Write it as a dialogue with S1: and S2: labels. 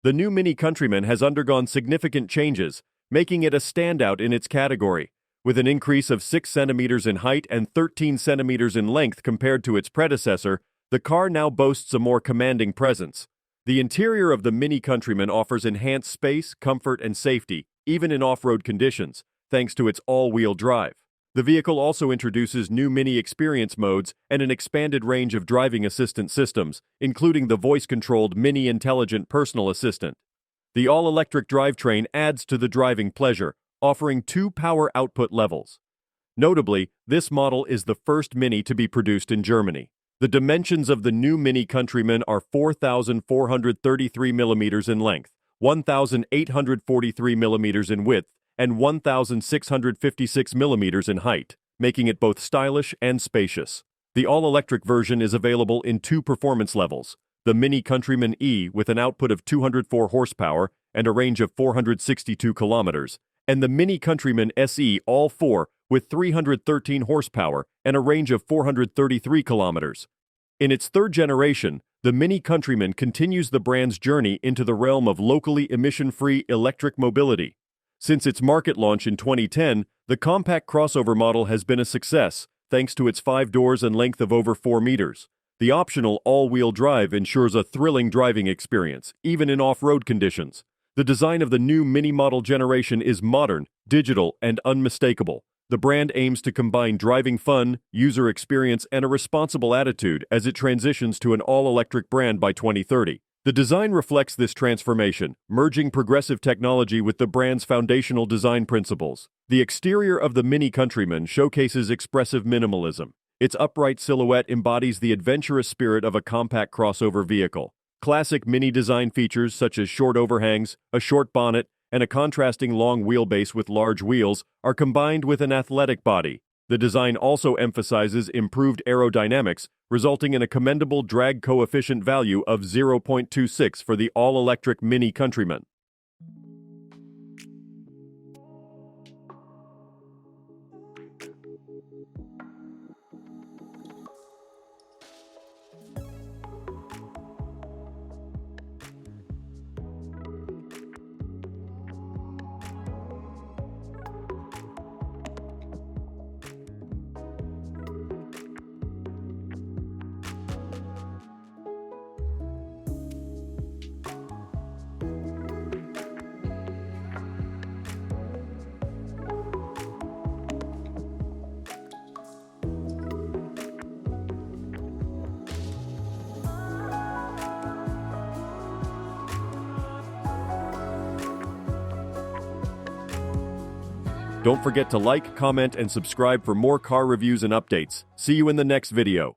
S1: The new MINI Countryman has undergone significant changes, making it a standout in its category. With an increase of 6 centimeters in height and 13 centimeters in length compared to its predecessor, the car now boasts a more commanding presence. The interior of the MINI Countryman offers enhanced space, comfort, and safety, even in off-road conditions, thanks to its all-wheel drive. The vehicle also introduces new MINI experience modes and an expanded range of driving assistant systems, including the voice-controlled MINI Intelligent Personal Assistant. The all-electric drivetrain adds to the driving pleasure, offering 2 power output levels. Notably, this model is the first MINI to be produced in Germany. The dimensions of the new MINI Countryman are 4,433 millimeters in length, 1,843 millimeters in width, and 1,656 millimeters in height, making it both stylish and spacious. The all-electric version is available in 2 performance levels: the MINI Countryman E with an output of 204 horsepower and a range of 462 kilometers, and the MINI Countryman SE ALL4 with 313 horsepower and a range of 433 kilometers. In its third generation, the MINI Countryman continues the brand's journey into the realm of locally emission-free electric mobility. Since its market launch in 2010, the compact crossover model has been a success, thanks to its 5 doors and length of over 4 meters. The optional all-wheel drive ensures a thrilling driving experience, even in off-road conditions. The design of the new MINI model generation is modern, digital, and unmistakable. The brand aims to combine driving fun, user experience, and a responsible attitude as it transitions to an all-electric brand by 2030. The design reflects this transformation, merging progressive technology with the brand's foundational design principles. The exterior of the MINI Countryman showcases expressive minimalism. Its upright silhouette embodies the adventurous spirit of a compact crossover vehicle. Classic MINI design features such as short overhangs, a short bonnet, and a contrasting long wheelbase with large wheels are combined with an athletic body. The design also emphasizes improved aerodynamics, resulting in a commendable drag coefficient value of 0.26 for the all-electric MINI Countryman. Don't forget to like, comment, and subscribe for more car reviews and updates. See you in the next video.